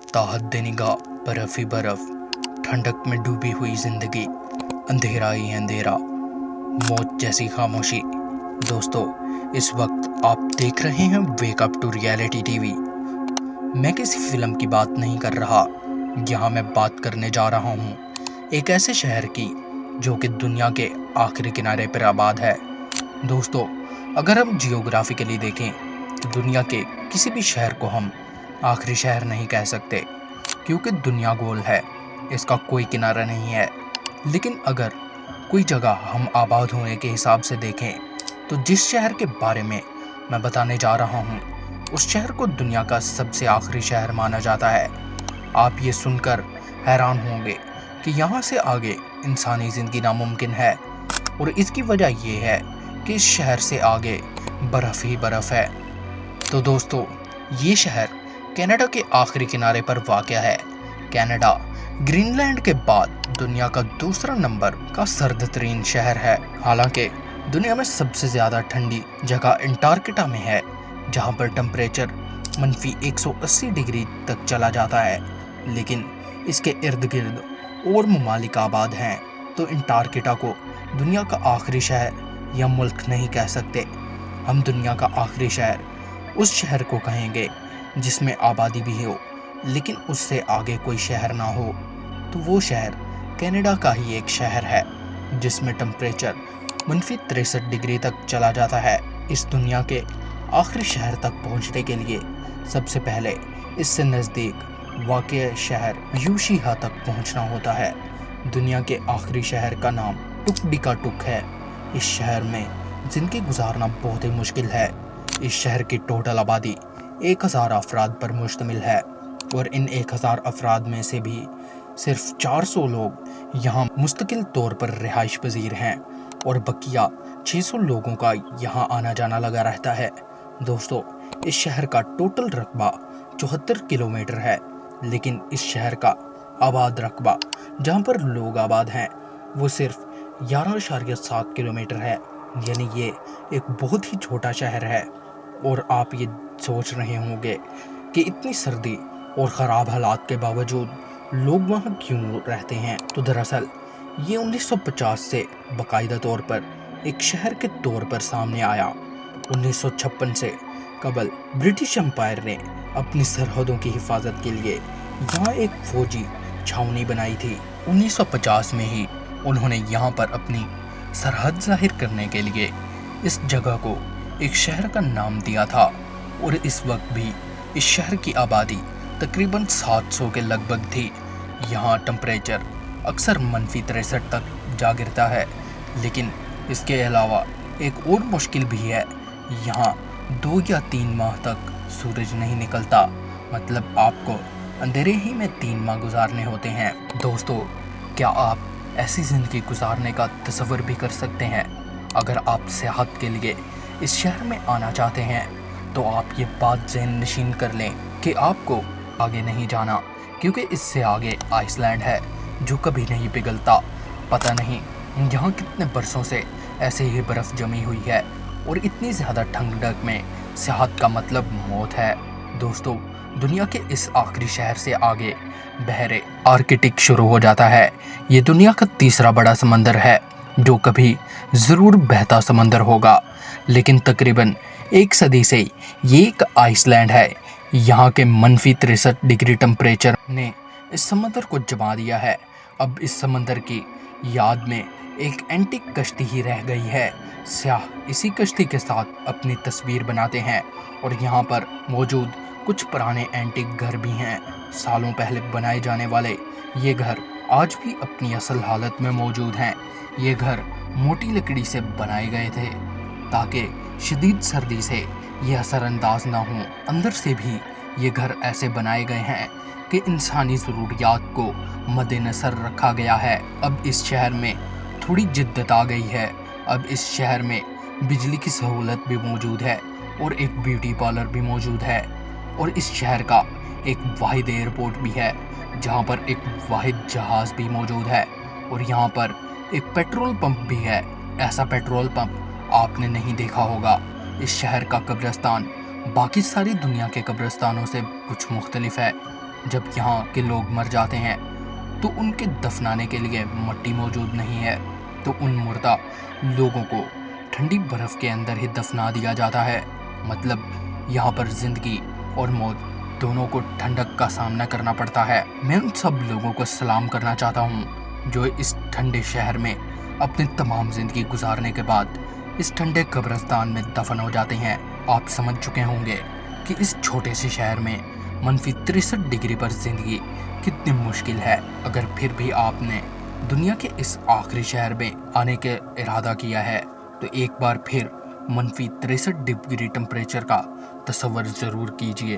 ताहत निगाह बर्फ ही बर्फ, ठंडक में डूबी हुई जिंदगी, अंधेरा ही अंधेरा, मौत जैसी खामोशी। दोस्तों, इस वक्त आप देख रहे हैं wake up to reality TV. मैं किसी फिल्म की बात नहीं कर रहा, यहाँ मैं बात करने जा रहा हूँ एक ऐसे शहर की जो कि दुनिया के आखिरी किनारे पर आबाद है। दोस्तों, अगर हम जियोग्राफिकली देखें तो दुनिया के किसी भी शहर को हम आखिरी शहर नहीं कह सकते, क्योंकि दुनिया गोल है, इसका कोई किनारा नहीं है। लेकिन अगर कोई जगह हम आबाद होने के हिसाब से देखें तो जिस शहर के बारे में मैं बताने जा रहा हूँ उस शहर को दुनिया का सबसे आखिरी शहर माना जाता है। आप ये सुनकर हैरान होंगे कि यहाँ से आगे इंसानी ज़िंदगी नामुमकिन है, और इसकी वजह ये है कि इस शहर से आगे बर्फ़ ही बर्फ़ है। तो दोस्तों, ये शहर कनाडा के आखिरी किनारे पर वाक़या है। कनाडा ग्रीनलैंड के बाद दुनिया का दूसरा नंबर का सर्द तरीन शहर है। हालांकि दुनिया में सबसे ज़्यादा ठंडी जगह अंटार्कटिका में है, जहां पर टेम्परेचर मनफी 180 डिग्री तक चला जाता है। लेकिन इसके इर्द गिर्द और ममालिक आबाद हैं, तो अंटार्कटिका को दुनिया का आखिरी शहर या मुल्क नहीं कह सकते। हम दुनिया का आखिरी शहर उस शहर को कहेंगे जिसमें आबादी भी हो लेकिन उससे आगे कोई शहर ना हो। तो वो शहर कनाडा का ही एक शहर है जिसमें टेम्परेचर मनफी 63 डिग्री तक चला जाता है। इस दुनिया के आखिरी शहर तक पहुंचने के लिए सबसे पहले इससे नज़दीक वाक़या शहर यूशिहा तक पहुंचना होता है। दुनिया के आखिरी शहर का नाम टुकडिकाटुक है। इस शहर में ज़िंदगी गुजारना बहुत ही मुश्किल है। इस शहर की टोटल आबादी 1000 अफराद पर मुश्तमिल है, और इन 1000 अफराद में से भी सिर्फ 400 लोग यहाँ मुस्तकिल तौर पर रिहाइश पजीर हैं, और बकिया 600 लोगों का यहाँ आना जाना लगा रहता है। दोस्तों, इस शहर का टोटल रकबा 74 किलोमीटर है, लेकिन इस शहर का आबाद रकबा जहाँ पर लोग आबाद हैं वो सिर्फ 11.7 किलोमीटर है, यानी ये एक बहुत ही छोटा शहर है। और आप ये सोच रहे होंगे कि इतनी सर्दी और ख़राब हालात के बावजूद लोग वहाँ क्यों रहते हैं। तो दरअसल ये 1950 से बाकायदा तौर पर एक शहर के तौर पर सामने आया। 1956 से कबल ब्रिटिश एम्पायर ने अपनी सरहदों की हिफाजत के लिए यहाँ एक फ़ौजी छावनी बनाई थी। 1950 में ही उन्होंने यहाँ पर अपनी सरहद जाहिर करने के लिए इस जगह को एक शहर का नाम दिया था, और इस वक्त भी इस शहर की आबादी तकरीबन 700 के लगभग थी। यहाँ टेम्परेचर अक्सर मनफी 63 तक जा गिरता है, लेकिन इसके अलावा एक और मुश्किल भी है। यहाँ 2 या 3 माह तक सूरज नहीं निकलता, मतलब आपको अंधेरे ही में 3 माह गुजारने होते हैं। दोस्तों, क्या आप ऐसी ज़िंदगी गुजारने का तसव्वुर भी कर सकते हैं? अगर आप सेहत के लिए इस शहर में आना चाहते हैं तो आप ये बात ज़हन नशीन कर लें कि आपको आगे नहीं जाना, क्योंकि इससे आगे आइसलैंड है जो कभी नहीं पिघलता। पता नहीं यहाँ कितने बरसों से ऐसे ही बर्फ़ जमी हुई है, और इतनी ज़्यादा ठंडक में सेहत का मतलब मौत है। दोस्तों, दुनिया के इस आखिरी शहर से आगे बहरे आर्कटिक शुरू हो जाता है। ये दुनिया का तीसरा बड़ा समंदर है जो कभी ज़रूर बहता समंदर होगा, लेकिन तकरीबन 1 सदी से ये एक आइसलैंड है। यहाँ के मनफी 63 डिग्री टेम्परेचर ने इस समंदर को जमा दिया है। अब इस समंदर की याद में एक एंटीक कश्ती ही रह गई है। सयाह इसी कश्ती के साथ अपनी तस्वीर बनाते हैं, और यहाँ पर मौजूद कुछ पुराने एंटीक घर भी हैं। सालों पहले बनाए जाने वाले ये घर आज भी अपनी असल हालत में मौजूद हैं। ये घर मोटी लकड़ी से बनाए गए थे ताकि शदीद सर्दी से ये असरअंदाज ना हों। अंदर से भी ये घर ऐसे बनाए गए हैं कि इंसानी ज़रूरियात को मद्देनज़र रखा गया है। अब इस शहर में थोड़ी जिद्दत आ गई है। अब इस शहर में बिजली की सहूलत भी मौजूद है, और एक ब्यूटी पार्लर भी मौजूद है, और इस शहर का एक वाहिद एयरपोर्ट भी है जहाँ पर एक वाहिद जहाज़ भी मौजूद है, और यहाँ पर एक पेट्रोल पंप भी है। ऐसा पेट्रोल पंप आपने नहीं देखा होगा। इस शहर का कब्रिस्तान बाकी सारी दुनिया के कब्रिस्तानों से कुछ मुख्तलिफ है। जब यहाँ के लोग मर जाते हैं तो उनके दफनाने के लिए मट्टी मौजूद नहीं है, तो उन मुर्दा लोगों को ठंडी बर्फ के अंदर ही दफना दिया जाता है। मतलब यहाँ पर जिंदगी और मौत दोनों को ठंडक का सामना करना पड़ता है। मैं उन सब लोगों को सलाम करना चाहता हूँ जो इस ठंडे शहर में अपनी तमाम जिंदगी गुजारने के बाद इस ठंडे कब्रिस्तान में दफन हो जाते हैं। आप समझ चुके होंगे कि इस छोटे से शहर में -63 डिग्री पर जिंदगी कितनी मुश्किल है। अगर फिर भी आपने दुनिया के इस आखिरी शहर में आने के इरादा किया है तो एक बार फिर -63 डिग्री टेम्परेचर का तसव्वुर ज़रूर कीजिए।